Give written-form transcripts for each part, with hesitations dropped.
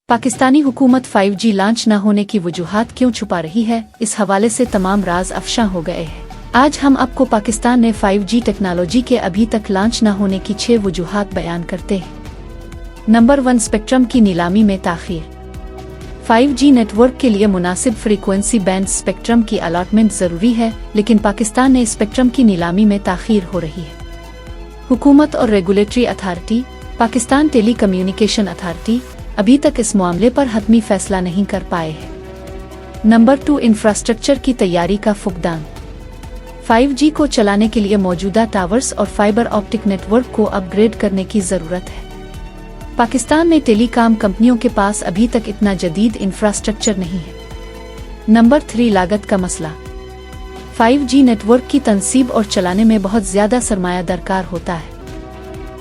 पाकिस्तानी हुकूमत 5G launch न होने की वजूहात क्यों छुपा रही है, इस हवाले से तमाम राज अफशा हो गए हैं। आज हम आपको पाकिस्तान ने 5G टेक्नोलॉजी के अभी तक लॉन्च न होने की 6 वजूहात बयान करते हैं। नंबर 1, स्पेक्ट्रम की नीलामी में ताख़ीर। 5G नेटवर्क के लिए मुनासिब फ्रीक्वेंसी बैंड स्पेक्ट्रम की अलॉटमेंट ज़रूरी है, लेकिन पाकिस्तान ने स्पेक्ट्रम की नीलामी में ताख़ीर हो रही है। हुकूमत और regulatory authority Pakistan telecommunication authority अभी तक इस मामले पर हतमी फैसला नहीं कर पाए हैं। नंबर 2, इंफ्रास्ट्रक्चर की तैयारी का फुकदान। 5G को चलाने के लिए मौजूदा टावर्स और फाइबर ऑप्टिक नेटवर्क को अपग्रेड करने की ज़रूरत है। पाकिस्तान में टेलीकॉम कंपनियों के पास अभी तक इतना जदीद इंफ्रास्ट्रक्चर नहीं है। नंबर 3, लागत का मसला। 5G नेटवर्क की तनसीब और चलाने में बहुत ज़्यादा सरमाया दरकार होता है।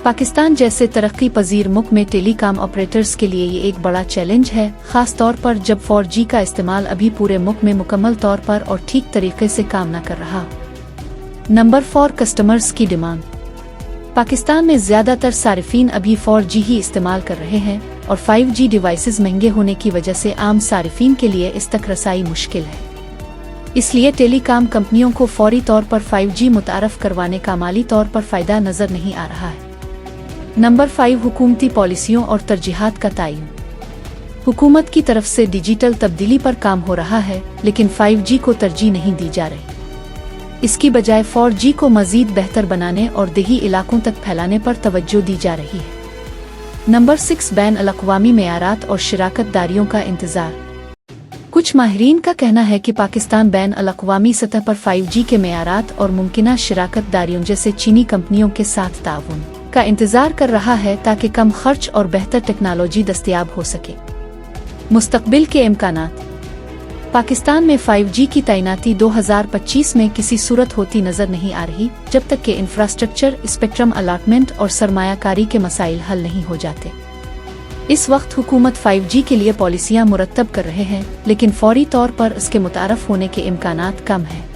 पाकिस्तान जैसे तरक्की पजीर मुल्क में टेलीकॉम ऑपरेटर्स के लिए ये एक बड़ा चैलेंज है, ख़ास तौर पर जब 4G का इस्तेमाल अभी पूरे मुल्क में मुकम्मल तौर पर और ठीक तरीके से काम न कर रहा हो। नंबर 4, कस्टमर्स की डिमांड। पाकिस्तान में ज़्यादातर सारिफीन अभी 4G ही इस्तेमाल कर रहे हैं और 5G डिवाइसेस महंगे होने की वजह से आम सारिफीन के लिए इस तक रसाई मुश्किल है। इसलिए टेलीकॉम कंपनियों को फौरी तौर पर 5G मुतारफ करवाने का माली तौर पर फ़ायदा नज़र नहीं आ रहा है। नंबर 5, हुकूमती पॉलिसियों और तरजीहात का तयन। हुकूमत की तरफ से डिजिटल तब्दीली पर काम हो रहा है, लेकिन 5G को तरजीह नहीं दी जा रही। इसकी बजाय 4G को मज़ीद बेहतर बनाने और देही इलाकों तक फैलाने पर तवज्जो दी जा रही है। नंबर 6, बैन अल-अक़वामी मेयारात और शिराकतदारियों का इंतज़ार। कुछ माहिरीन का कहना है कि पाकिस्तान बैन अल-अक़वामी सतह पर 5G के मेयारात और मुमकिना शिराकतदारियों जैसे चीनी कंपनियों के साथ ताउन का इंतजार कर रहा है ताकि कम खर्च और बेहतर टेक्नोलॉजी दस्तयाब हो सके। मुस्तकबिल के इम्कानात। पाकिस्तान में 5G की तैनाती 2025 में किसी सूरत होती नजर नहीं आ रही, जब तक कि इंफ्रास्ट्रक्चर, स्पेक्ट्रम अलॉटमेंट और सरमायाकारी के मसाइल हल नहीं हो जाते। इस वक्त हुकूमत 5G के लिए पॉलिसियां मुरतब कर रहे हैं, लेकिन फौरी तौर पर इसके मुतारफ होने के इम्कानात कम हैं।